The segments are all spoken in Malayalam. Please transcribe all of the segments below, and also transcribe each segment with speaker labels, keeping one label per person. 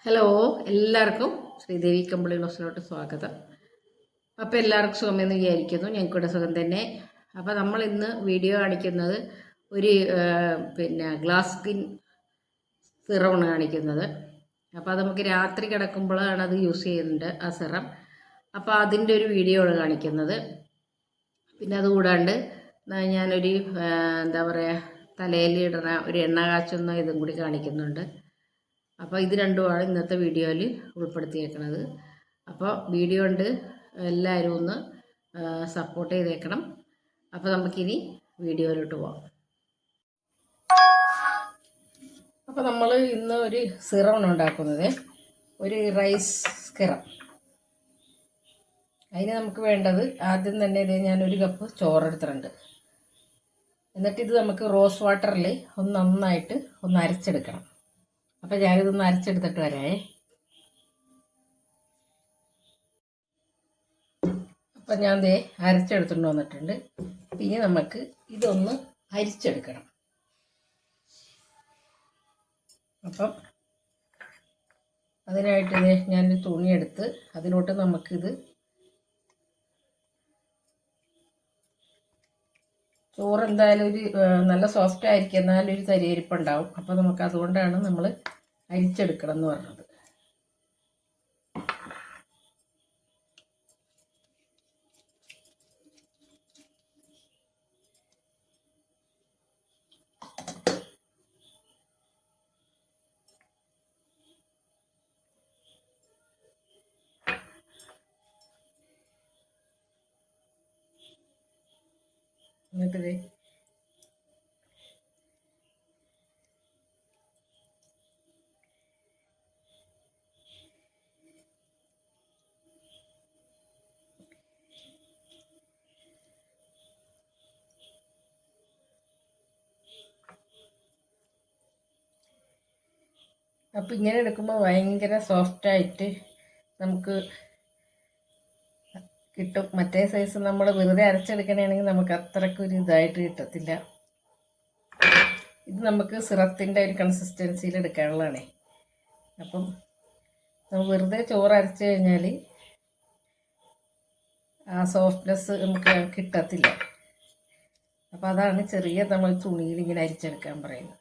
Speaker 1: ഹലോ, എല്ലാവർക്കും ശ്രീദേവി കമ്പിളി ന്യൂസിലോട്ട് സ്വാഗതം. അപ്പോൾ എല്ലാവർക്കും സുഖമെന്ന് വിചാരിക്കുന്നു. ഞങ്ങൾക്കിവിടെ സുഖം തന്നെ. അപ്പോൾ നമ്മൾ ഇന്ന് വീഡിയോ കാണിക്കുന്നത് ഒരു ഗ്ലാസ് സ്കിൻ സിറമാണ് കാണിക്കുന്നത്. അപ്പോൾ അത് നമുക്ക് രാത്രി കിടക്കുമ്പോഴാണ് അത് യൂസ് ചെയ്യുന്നുണ്ട്, ആ സിറം. അപ്പോൾ അതിൻ്റെ ഒരു വീഡിയോ ആണ് കാണിക്കുന്നത്. പിന്നെ അതുകൂടാണ്ട് ഞാനൊരു എന്താ പറയുക, തലയിൽ ഇടുന്ന ഒരു എണ്ണ കാച്ചുന്ന ഇതും കൂടി കാണിക്കുന്നുണ്ട്. അപ്പോൾ ഇത് രണ്ടുമാണ് ഇന്നത്തെ വീഡിയോയിൽ ഉൾപ്പെടുത്തിയേക്കുന്നത്. അപ്പോൾ വീഡിയോ കൊണ്ട് എല്ലാവരും ഒന്ന് സപ്പോർട്ട് ചെയ്തേക്കണം. അപ്പോൾ നമുക്കിനി വീഡിയോയിലോട്ട് പോകാം. അപ്പോൾ നമ്മൾ ഇന്ന് ഒരു സിറമാണ് ഉണ്ടാക്കുന്നത്, ഒരു റൈസ് സിറം. അതിന് നമുക്ക് വേണ്ടത് ആദ്യം തന്നെ ഞാനൊരു കപ്പ് ചോറെടുത്തിട്ടുണ്ട്. എന്നിട്ട് ഇത് നമുക്ക് റോസ് വാട്ടറിൽ നന്നായിട്ട് അരച്ചെടുക്കണം. അപ്പോൾ ഞാനിതൊന്ന് അരച്ചെടുത്തിട്ട് വരാമേ. അപ്പം ഞാൻ അരച്ചെടുത്തുകൊണ്ട് വന്നിട്ടുണ്ട്. പിന്നെ നമുക്ക് ഇതൊന്ന് അരിച്ചെടുക്കണം. അപ്പം അതിനായിട്ട് ഞാനൊരു തുണിയെടുത്ത് അതിലോട്ട് നമുക്കിത് ചോറ് എന്തായാലും ഒരു നല്ല സോഫ്റ്റ് ആയിരിക്കും, എന്നാലും ഒരു തരിയിരിപ്പുണ്ടാവും. അപ്പോൾ നമുക്ക് അതുകൊണ്ടാണ് നമ്മൾ അരിച്ചെടുക്കണം എന്ന് പറഞ്ഞത്. എന്നിട്ട് അപ്പം ഇങ്ങനെ എടുക്കുമ്പോൾ ഭയങ്കര സോഫ്റ്റായിട്ട് നമുക്ക് കിട്ടും. മറ്റേ സൈസ് നമ്മൾ വെറുതെ അരച്ചെടുക്കണമെങ്കിൽ നമുക്ക് അത്രയ്ക്കൊരു ഇതായിട്ട് കിട്ടത്തില്ല. ഇത് നമുക്ക് സിറത്തിൻ്റെ ഒരു കൺസിസ്റ്റൻസിയിൽ എടുക്കാനുള്ളതാണേ. അപ്പം നമ്മൾ വെറുതെ ചോറ് അരച്ച് കഴിഞ്ഞാൽ ആ സോഫ്റ്റ്നെസ് നമുക്ക് കിട്ടത്തില്ല. അപ്പം അതാണ് ചെറിയ നമ്മൾ തുണിയിൽ ഇങ്ങനെ അരിച്ചെടുക്കാൻ പറയുന്നത്.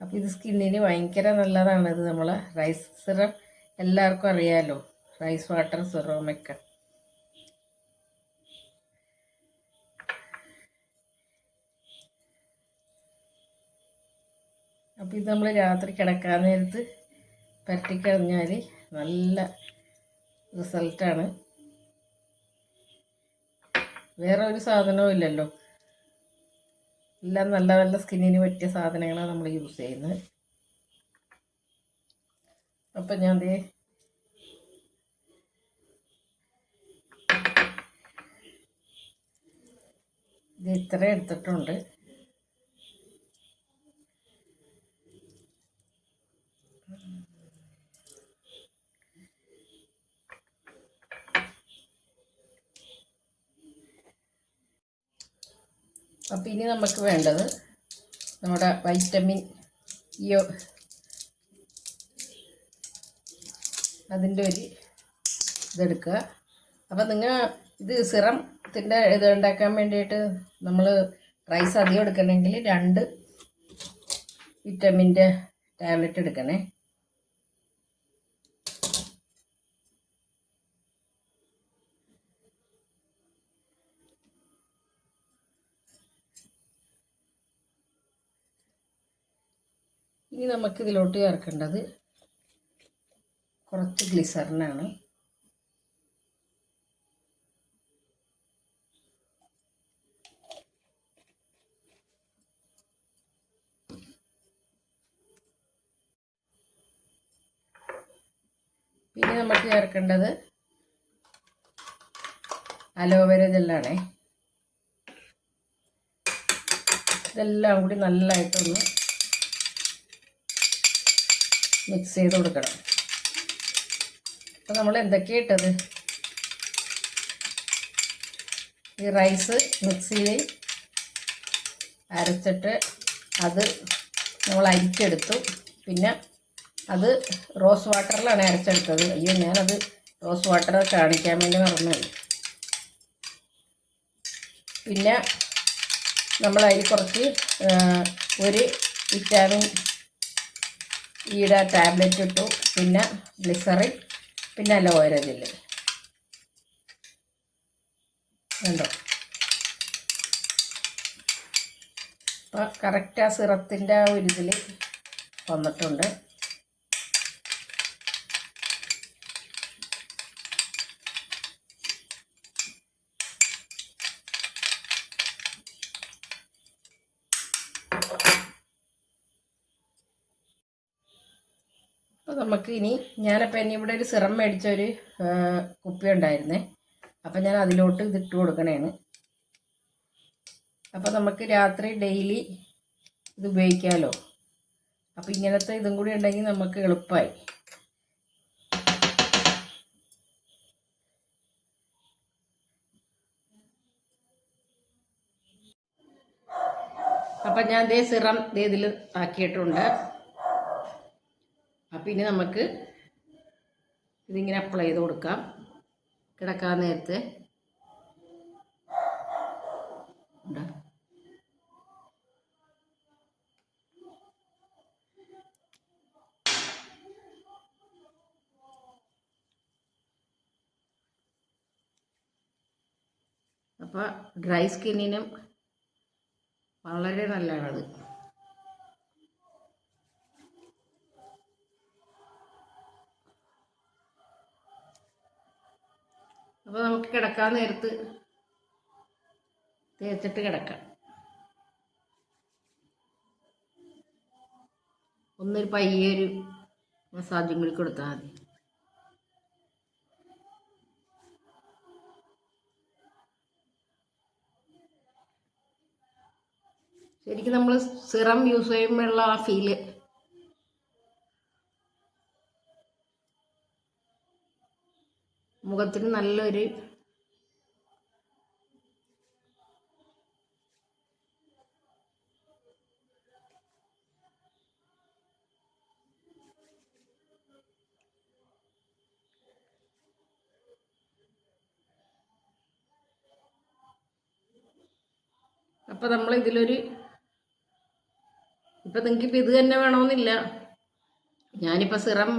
Speaker 1: അപ്പോൾ ഇത് സ്കിന്നിന് ഭയങ്കര നല്ലതാണ്. ഇത് നമ്മൾ റൈസ് സിറം എല്ലാവർക്കും അറിയാമല്ലോ, റൈസ് വാട്ടർ സിറമൊക്കെ. അപ്പോൾ ഇത് നമ്മൾ രാത്രി കിടക്കാൻ നേരത്ത് പരട്ടിക്കഴിഞ്ഞാൽ നല്ല റിസൾട്ടാണ്. വേറെ ഒരു സാധനവും ഇല്ലല്ലോ, എല്ലാം നല്ല നല്ല സ്കിന്നിന് പറ്റിയ സാധനങ്ങളാണ് നമ്മൾ യൂസ് ചെയ്യുന്നത്. അപ്പം ഞാൻ ഇത് ഇത്ര എടുത്തിട്ടുണ്ട്. അപ്പം ഇനി നമുക്ക് വേണ്ടത് നമ്മുടെ വൈറ്റമിൻ ഇ അതിൻ്റെ ഒരു ഇതെടുക്കുക. അപ്പം നിങ്ങൾ ഇത് സിറത്തിൻ്റെ ഇത് ഉണ്ടാക്കാൻ വേണ്ടിയിട്ട് നമ്മൾ റൈസ് അധികം എടുക്കണമെങ്കിൽ 2 വിറ്റമിൻ്റെ ടാബ്ലറ്റ് എടുക്കണേ. ഇനി നമുക്കിതിലോട്ട് ചേർക്കേണ്ടത് കുറച്ച് ഗ്ലിസറിനാണ്. പിന്നെ നമുക്ക് ചേർക്കേണ്ടത് അലോവേര ജെല്ലാണേ. ഇതെല്ലാം കൂടി നല്ലതായിട്ടൊന്ന് മിക്സ് ചെയ്ത് കൊടുക്കണം. അപ്പോൾ നമ്മൾ എന്തൊക്കെയാണ് ഇട്ടത്? ഈ റൈസ് മിക്സിയിൽ അരച്ചിട്ട് അത് നമ്മൾ അരിച്ചെടുത്തു. പിന്നെ അത് റോസ് വാട്ടറിലാണ് അരച്ചെടുത്തത്. അയ്യോ, ഞാനത് റോസ് വാട്ടർ കാണിക്കാൻ വേണ്ടി മറന്നുപോയി. പിന്നെ നമ്മൾ അതിൽ കുറച്ച് ഒരു വിറ്റാമിൻ ഇയുടെ ടാബ്ലറ്റ് ഇട്ടു. പിന്നെ ഗ്ലിസറിൻ, പിന്നെ അലോവേര ജെല്ല്. കണ്ടോ? അപ്പോൾ കറക്റ്റ് ആ സിറത്തിൻ്റെ ആ ഒരു ഇതിൽ വന്നിട്ടുണ്ട്. അപ്പോൾ നമുക്ക് ഇനി ഞാനപ്പോൾ ഇവിടെ ഒരു സിറം മേടിച്ചൊരു കുപ്പി ഉണ്ടായിരുന്നേ. അപ്പം ഞാൻ അതിലോട്ട് ഇതിട്ട് കൊടുക്കണേന്ന്. അപ്പോൾ നമുക്ക് രാത്രി ഡെയിലി ഇത് ഉപയോഗിക്കാമല്ലോ. അപ്പോൾ ഇങ്ങനത്തെ ഇതും കൂടി ഉണ്ടെങ്കിൽ നമുക്ക് എളുപ്പമായി. അപ്പം ഞാൻ ദേ സിറം ഇതിൽ ആക്കിയിട്ടുണ്ട്. അപ്പം ഇനി നമുക്ക് ഇതിങ്ങനെ അപ്ലൈ ചെയ്ത് കൊടുക്കാം. കിടക്കാൻ നേരത്തെ ഉണ്ട്. അപ്പോൾ ഡ്രൈ സ്കിന്നിനും വളരെ നല്ലതാണത്. അപ്പോൾ നമുക്ക് കിടക്കാൻ നേരത്ത് തേച്ചിട്ട് കിടക്കാം. ഒന്നൊരു പയ്യൊരു മസാജും കൂടി കൊടുത്താൽ മതി. ശരിക്കും നമ്മൾ സിറം യൂസ് ചെയ്യുമ്പോഴുള്ള ആ ഫീല് മുഖത്തിന് നല്ലൊരു അപ്പോൾ നമ്മൾ ഇതിലൊരു ഇപ്പം നിങ്ങൾക്കിപ്പോൾ ഇത് തന്നെ വേണമെന്നില്ല. ഞാനിപ്പോൾ സിറം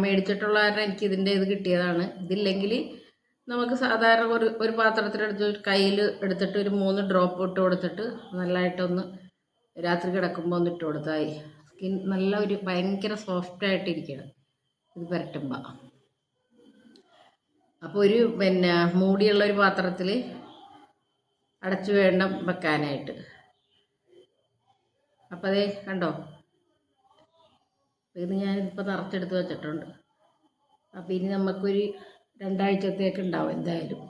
Speaker 1: മേടിച്ചിട്ടുള്ള കാരണം എനിക്ക് ഇതിൻ്റെ ഇത് കിട്ടിയതാണ്. ഇതില്ലെങ്കിൽ നമുക്ക് സാധാരണ ഒരു പാത്രത്തിലെടുത്ത് കയ്യിൽ എടുത്തിട്ട് ഒരു 3 ഡ്രോപ്പ് ഇട്ട് കൊടുത്തിട്ട് നല്ലതായിട്ടൊന്ന് രാത്രി കിടക്കുമ്പോൾ ഒന്ന് ഇട്ട് കൊടുത്താൽ സ്കിൻ നല്ല ഒരു ഭയങ്കര സോഫ്റ്റായിട്ടിരിക്കണം ഇത് പുരട്ടുമ്പോൾ. അപ്പോൾ ഒരു മൂടിയുള്ളൊരു പാത്രത്തിൽ അടച്ചു വേണം വെക്കാനായിട്ട്. അപ്പോൾ അതേ കണ്ടോ, ഇത് ഞാനിപ്പോൾ നിറച്ചെടുത്ത് വെച്ചിട്ടുണ്ട്. അപ്പോൾ ഇനി നമുക്കൊരു 2 ആഴ്ചത്തേക്ക് ഉണ്ടാവും എന്തായാലും.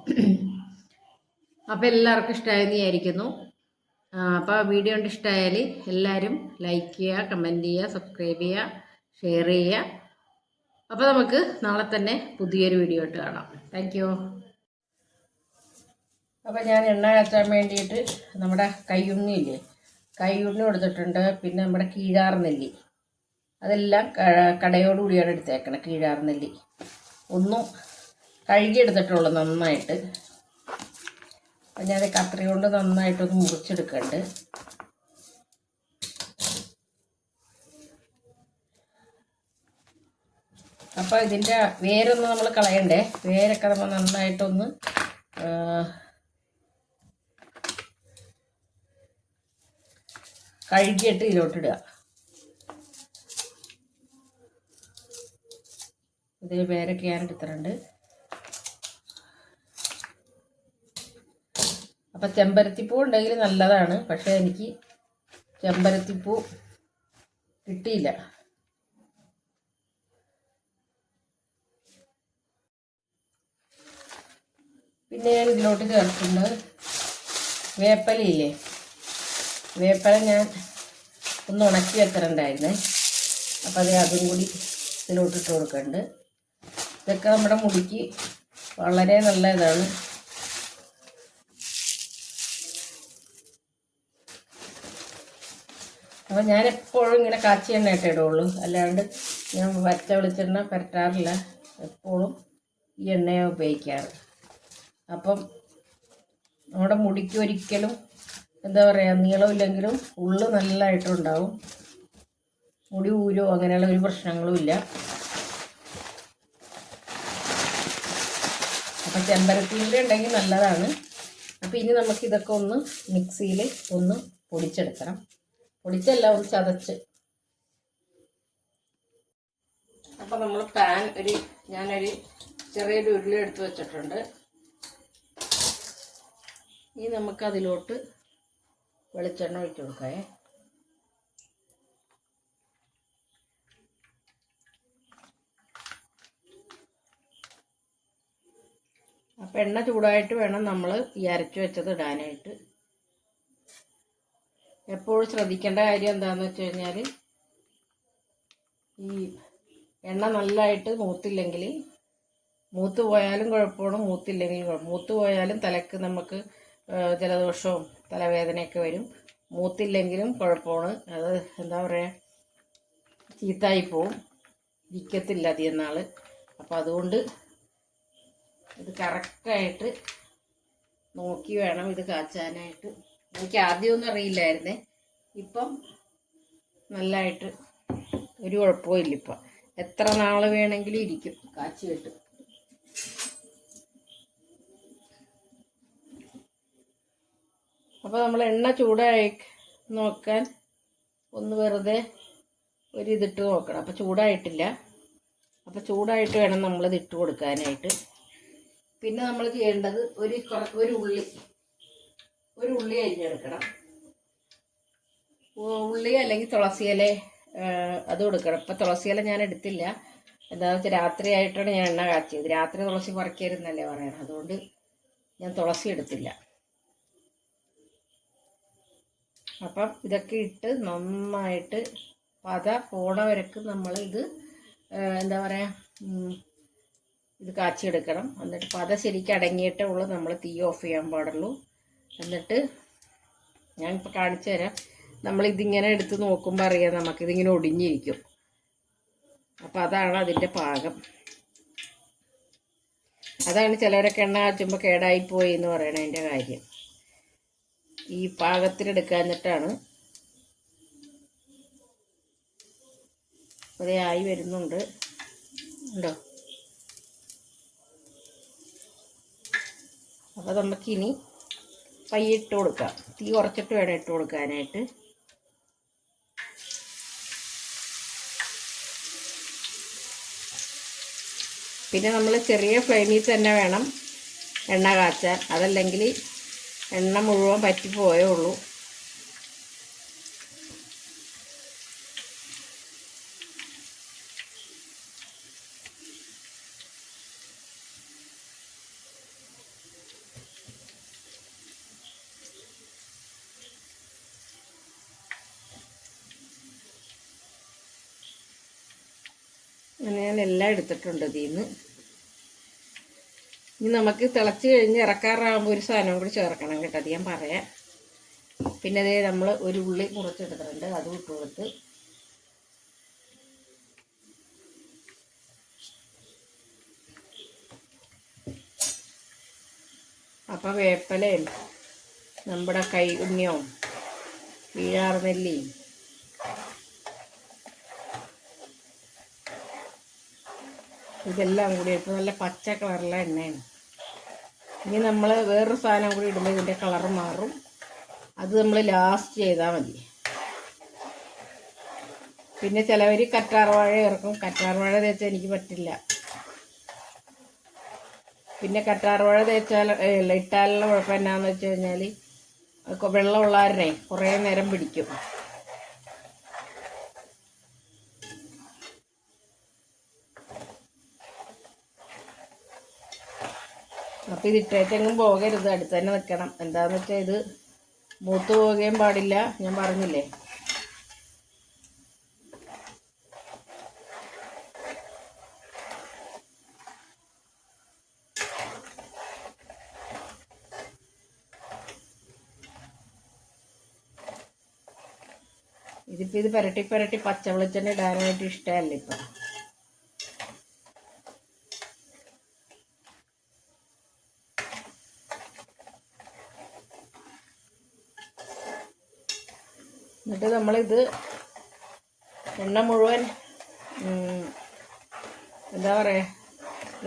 Speaker 1: അപ്പോൾ എല്ലാവർക്കും ഇഷ്ടമായെന്ന് വിചാരിക്കുന്നു. അപ്പോൾ വീഡിയോ കൊണ്ട് ഇഷ്ടമായാൽ എല്ലാവരും ലൈക്ക് ചെയ്യുക, കമൻറ്റ് ചെയ്യുക, സബ്സ്ക്രൈബ് ചെയ്യുക, ഷെയർ ചെയ്യുക. അപ്പോൾ നമുക്ക് നാളെ തന്നെ പുതിയൊരു വീഡിയോ ആയിട്ട് കാണാം. Thank you. അപ്പോൾ ഞാൻ എണ്ണ കാച്ചാൻ വേണ്ടിയിട്ട് നമ്മുടെ കയ്യുണ്ണിയില്ലേ, കയ്യുണ്ണി കൊടുത്തിട്ടുണ്ട്. പിന്നെ നമ്മുടെ കീഴാർനെല്ലി, അതെല്ലാം കടയോടുകൂടിയാണ് എടുത്തേക്കണം. കീഴാർനെല്ലി ഒന്നും കഴുകിയെടുത്തിട്ടുള്ളൂ നന്നായിട്ട്. അപ്പം ഞാൻ കത്രി കൊണ്ട് നന്നായിട്ടൊന്ന് മുറിച്ചെടുക്കുന്നുണ്ട്. അപ്പോൾ ഇതിൻ്റെ വേരൊന്നും നമ്മൾ കളയണ്ടേ. വേരൊക്കെ നമ്മൾ നന്നായിട്ടൊന്ന് കഴുകിയിട്ട് ഇതിലോട്ടിടുക. ഇതിൽ വേരൊക്കെ ഞാൻ എടുത്തിട്ടുണ്ട്. അപ്പം ചെമ്പരത്തിപ്പൂ ഉണ്ടെങ്കിൽ നല്ലതാണ്. പക്ഷേ എനിക്ക് ചെമ്പരത്തിപ്പൂ കിട്ടിയില്ല. പിന്നെ ഞാൻ ഇതിലോട്ട് ചേർക്കുന്നത് വേപ്പലയില്ലേ, വേപ്പല ഞാൻ ഒന്ന് ഉണക്കി വെച്ചിട്ടുണ്ടായിരുന്നേ. അപ്പോൾ അതും കൂടി ഇതിലോട്ടിട്ട് കൊടുക്കുന്നുണ്ട്. ഇതൊക്കെ നമ്മുടെ മുടിക്ക് വളരെ നല്ല ഇതാണ്. അപ്പോൾ ഞാൻ എപ്പോഴും ഇങ്ങനെ കാച്ചി എണ്ണ ഇടുള്ളൂ, അല്ലാണ്ട് ഞാൻ വറ്റ വെളിച്ചെണ്ണ പുരട്ടാറില്ല. എപ്പോഴും ഈ എണ്ണയാണ് ഉപയോഗിക്കാറ്. അപ്പം നമ്മുടെ മുടിക്ക് ഒരിക്കലും എന്താ പറയുക, നീളമില്ലെങ്കിലും ഉള്ളു നല്ലതായിട്ടുണ്ടാവും. മുടി ഊരോ അങ്ങനെയുള്ള ഒരു പ്രശ്നങ്ങളുമില്ല. അപ്പം ചെമ്പരത്തിൻ്റെ ഉണ്ടെങ്കിൽ നല്ലതാണ്. അപ്പോൾ ഇനി നമുക്ക് ഇതൊക്കെ ഒന്ന് മിക്സിയിൽ ഒന്ന് പൊടിച്ചെടുക്കണം. പൊടിച്ചല്ല, ഒന്ന് ചതച്ച്. അപ്പോൾ നമ്മൾ പാൻ ഞാനൊരു ചെറിയൊരു ഉരുളി എടുത്ത് വെച്ചിട്ടുണ്ട്. ഇനി നമുക്കതിലോട്ട് വെളിച്ചെണ്ണ ഒഴിച്ച് കൊടുക്കാം. അപ്പം എണ്ണ ചൂടായിട്ട് വേണം നമ്മൾ ഈ അരച്ച് വെച്ചത് ഇടാനായിട്ട്. എപ്പോഴും ശ്രദ്ധിക്കേണ്ട കാര്യം എന്താണെന്ന് വെച്ച് കഴിഞ്ഞാൽ, ഈ എണ്ണ നല്ലതായിട്ട് മൂത്തില്ലെങ്കിൽ, മൂത്ത് പോയാലും കുഴപ്പമാണ്, മൂത്തില്ലെങ്കിലും മൂത്ത് പോയാലും തലക്ക് നമുക്ക് ജലദോഷവും തലവേദനയൊക്കെ വരും. മൂത്തില്ലെങ്കിലും കുഴപ്പമാണ്, അത് എന്താ പറയുക, ചീത്തായി പോവും, ഇരിക്കത്തില്ല അധികം നാൾ. അപ്പോൾ അതുകൊണ്ട് ഇത് കറക്റ്റായിട്ട് നോക്കി വേണം ഇത് കാച്ചാനായിട്ട്. എനിക്ക് ആദ്യമൊന്നും അറിയില്ലായിരുന്നേ, ഇപ്പം നല്ലതായിട്ട് ഒരു കുഴപ്പവും ഇല്ല. ഇപ്പം എത്ര നാൾ വേണമെങ്കിലും ഇരിക്കും കാച്ചിയിട്ട്. അപ്പോൾ നമ്മൾ എണ്ണ ചൂടായി നോക്കാൻ ഒന്ന് വെറുതെ ഇതിട്ട് നോക്കണം. അപ്പോൾ ചൂടായിട്ടില്ല. അപ്പോൾ ചൂടായിട്ട് വേണം നമ്മളിത് ഇട്ട് കൊടുക്കാനായിട്ട്. പിന്നെ നമ്മൾ ചെയ്യേണ്ടത് ഒരു ഉള്ളി അരിഞ്ഞെടുക്കണം. ഉള്ളി അല്ലെങ്കിൽ തുളസിയില അത് കൊടുക്കണം. ഇപ്പം തുളസിയില ഞാൻ എടുത്തില്ല. എന്താണെന്ന് വെച്ചാൽ രാത്രി ആയിട്ടാണ് ഞാൻ എണ്ണ കാച്ചിയത്. രാത്രി തുളസി പറിക്കരുതെന്നല്ലേ പറയണം, അതുകൊണ്ട് ഞാൻ തുളസി എടുത്തില്ല. അപ്പം ഇതൊക്കെ ഇട്ട് നന്നായിട്ട് പത പോണ വരക്ക് നമ്മൾ എന്താ പറയുക, ഇത് കാച്ചിയെടുക്കണം. എന്നിട്ട് പത ശരിക്കും അടങ്ങിയിട്ടേ ഉള്ളൂ നമ്മൾ തീ ഓഫ് ചെയ്യാൻ പാടുള്ളൂ. എന്നിട്ട് ഞാനിപ്പോൾ കാണിച്ചു തരാം. നമ്മളിതിങ്ങനെ എടുത്ത് നോക്കുമ്പോൾ അറിയാം നമുക്കിതിങ്ങനെ ഒടിഞ്ഞിരിക്കും. അപ്പോൾ അതാണ് അതിൻ്റെ പാകം. അതാണ് ചിലവരൊക്കെ എണ്ണ കാച്ചുമ്പോൾ കേടായിപ്പോയി എന്ന് പറയണതിൻ്റെ കാര്യം. ഈ പാകത്തിനെടുക്കാഞ്ഞിട്ടാണ്. അതേ ആയി വരുന്നുണ്ട്, ഉണ്ടോ? അപ്പോൾ നമുക്കിനി പയ്യെ ഇട്ട് കൊടുക്കാം. തീ കുറച്ചിട്ട് വേണം ഇട്ട് കൊടുക്കാനായിട്ട്. പിന്നെ നമ്മൾ ചെറിയ ഫ്ലെയിമിൽ തന്നെ വേണം എണ്ണ കാച്ചാൻ, അതല്ലെങ്കിൽ എണ്ണ മുഴുവൻ പറ്റിപ്പോയേ ഉള്ളൂ. ഞാൻ എല്ലാം എടുത്തിട്ടുണ്ട് ഇതിൽ നിന്ന്. ഇനി നമുക്ക് തിളച്ച് കഴിഞ്ഞ് ഇറക്കാറാകുമ്പോൾ ഒരു സാധനം കൂടി ചേർക്കണം കേട്ടോ, അത് ഞാൻ പറയാം. പിന്നെ അതേ നമ്മൾ ഒരു ഉള്ളി മുറിച്ചെടുത്തിട്ടുണ്ട്, അതും ഇട്ട് കൊടുത്ത്. അപ്പം വേപ്പിലയും നമ്മുടെ കൈ ഉണ്ണിയും വീഴാർനെല്ലിയും ഇതെല്ലാം കൂടി ഇപ്പോൾ നല്ല പച്ച കളറുള്ള എണ്ണയാണ്. ഇനി നമ്മൾ വേറൊരു സാധനം കൂടി ഇടുമ്പോൾ ഇതിൻ്റെ കളറ് മാറും. അത് നമ്മൾ ലാസ്റ്റ് ചെയ്താൽ മതി. പിന്നെ ചിലവർ കറ്റാർവാഴ ചേർക്കും. കറ്റാർവാഴ തേച്ചാൽ എനിക്ക് പറ്റില്ല. പിന്നെ കറ്റാർവാഴ ഇട്ടാലുള്ള കുഴപ്പം എന്നാന്ന് വെച്ച് കഴിഞ്ഞാൽ വെള്ളമുള്ളവരെ കുറേ നേരം പിടിക്കും. അപ്പോൾ ഇതിട്ടേക്കെങ്ങും പോകരുത്, അടുത്ത് തന്നെ നിൽക്കണം. എന്താണെന്ന് വെച്ചാൽ ഇത് മൂത്ത് പോവുകയും പാടില്ല, ഞാൻ പറഞ്ഞില്ലേ. ഇതിപ്പോൾ ഇത് പുരട്ടി പുരട്ടി പച്ച വെളിച്ചെണ്ണ ഇടാനായിട്ട് ഇഷ്ടമല്ല ഇപ്പം. എന്നിട്ട് നമ്മളിത് എണ്ണ മുഴുവൻ എന്താ പറയുക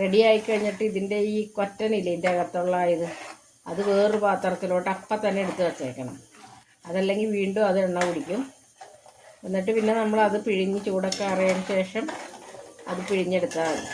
Speaker 1: റെഡി ആയി കഴിഞ്ഞിട്ട് ഇതിൻ്റെ ഈ കൊറ്റനില്ലേ ഇതിൻ്റെ അകത്തുള്ള ഇത് അത് വേറൊരു പാത്രത്തിലോട്ട് അപ്പം തന്നെ എടുത്ത് വച്ചേക്കണം. അതല്ലെങ്കിൽ വീണ്ടും അത് എണ്ണ കുടിക്കും. എന്നിട്ട് പിന്നെ നമ്മളത് പിഴിഞ്ഞ് ചൂടൊക്കെ അറിയതിന് ശേഷം അത് പിഴിഞ്ഞെടുത്താൽ മതി.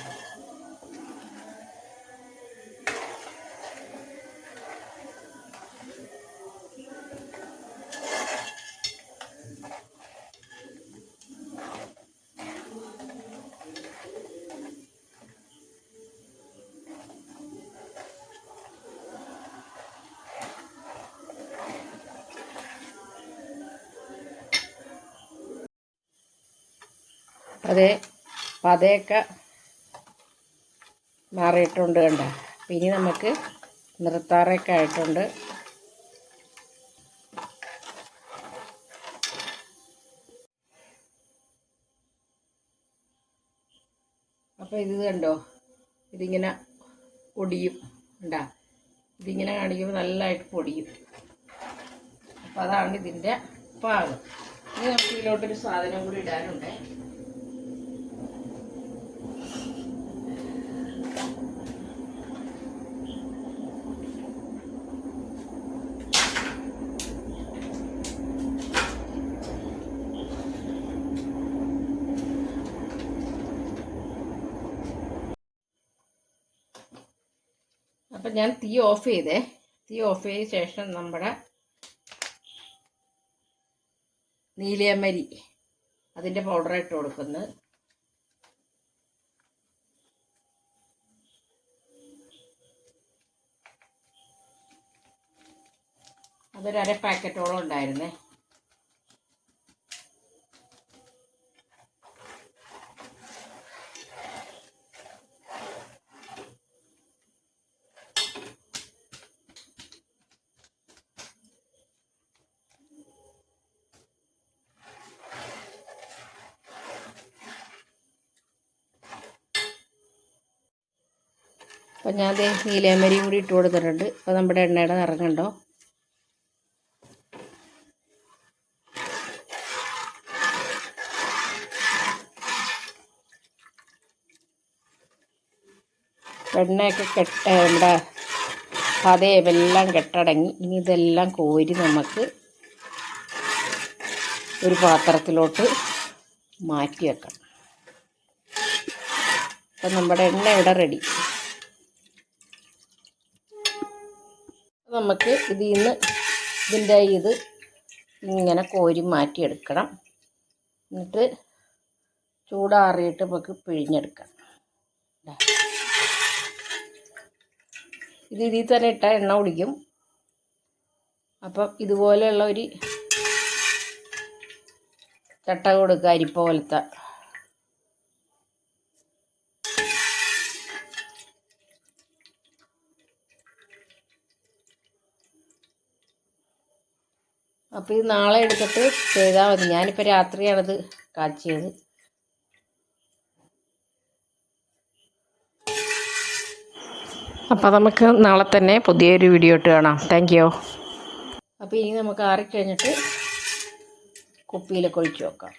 Speaker 1: അതേ പതയൊക്കെ മാറിയിട്ടുണ്ട് കണ്ട. പിന്നെ നമുക്ക് നിർത്താറൊക്കെ ആയിട്ടുണ്ട്. അപ്പോൾ ഇത് കണ്ടോ, ഇതിങ്ങനെ പൊടിയും ഉണ്ടാ, ഇതിങ്ങനെ കാണിക്കുമ്പോൾ നല്ലതായിട്ട് പൊടിയും. അപ്പോൾ അതാണ് ഇതിൻ്റെ പാകം. ഇനി നമുക്ക് ഇതിലോട്ടൊരു സാധനം കൂടി ഇടാനുണ്ട്. അപ്പം ഞാൻ തീ ഓഫ് ചെയ്തേ. തീ ഓഫ് ചെയ്ത ശേഷം നമ്മുടെ നീലയമരി അതിൻ്റെ പൗഡർ ഇട്ട് കൊടുക്കുന്നു. അതൊരു അര പാക്കറ്റോളം ഉണ്ടായിരുന്നേ. അപ്പം ഞാൻ ദേ നീലയമരിയും കൂടി ഇട്ട് കൊടുത്തിട്ടുണ്ട്. അപ്പോൾ നമ്മുടെ എണ്ണയുടെ നിറം കണ്ടോ. എണ്ണയൊക്കെ നമ്മുടെ പതയെല്ലാം കെട്ടടങ്ങി. ഇനി ഇതെല്ലാം കോരി നമുക്ക് ഒരു പാത്രത്തിലോട്ട് മാറ്റി വെക്കണം. അപ്പം നമ്മുടെ എണ്ണ ഇവിടെ റെഡി. നമുക്ക് ഇതിൽ നിന്ന് ഇതിൻ്റെ ഇത് ഇങ്ങനെ കോരി മാറ്റിയെടുക്കണം. എന്നിട്ട് ചൂടാറിയിട്ട് നമുക്ക് പിഴിഞ്ഞെടുക്കാം. ഇത് ഇതിൽ തന്നെ ഇട്ടാൽ എണ്ണ കുടിക്കും. അപ്പം ഇതുപോലെയുള്ള ഒരു ചട്ട കൊടുക്കുക, അരിപ്പ പോലത്തെ. അപ്പോൾ ഇത് നാളെ എടുത്തിട്ട് ചെയ്താൽ മതി. ഞാനിപ്പോൾ രാത്രിയാണത് കാച്ചിയത്. അപ്പോൾ നമുക്ക് നാളെ തന്നെ പുതിയൊരു വീഡിയോ ഇട്ട് കാണാം. Thank you. അപ്പോൾ ഇനി നമുക്ക് ആറിക്കഴിഞ്ഞിട്ട് കുപ്പിയിലൊക്കെ ഒഴിച്ച് വെക്കാം.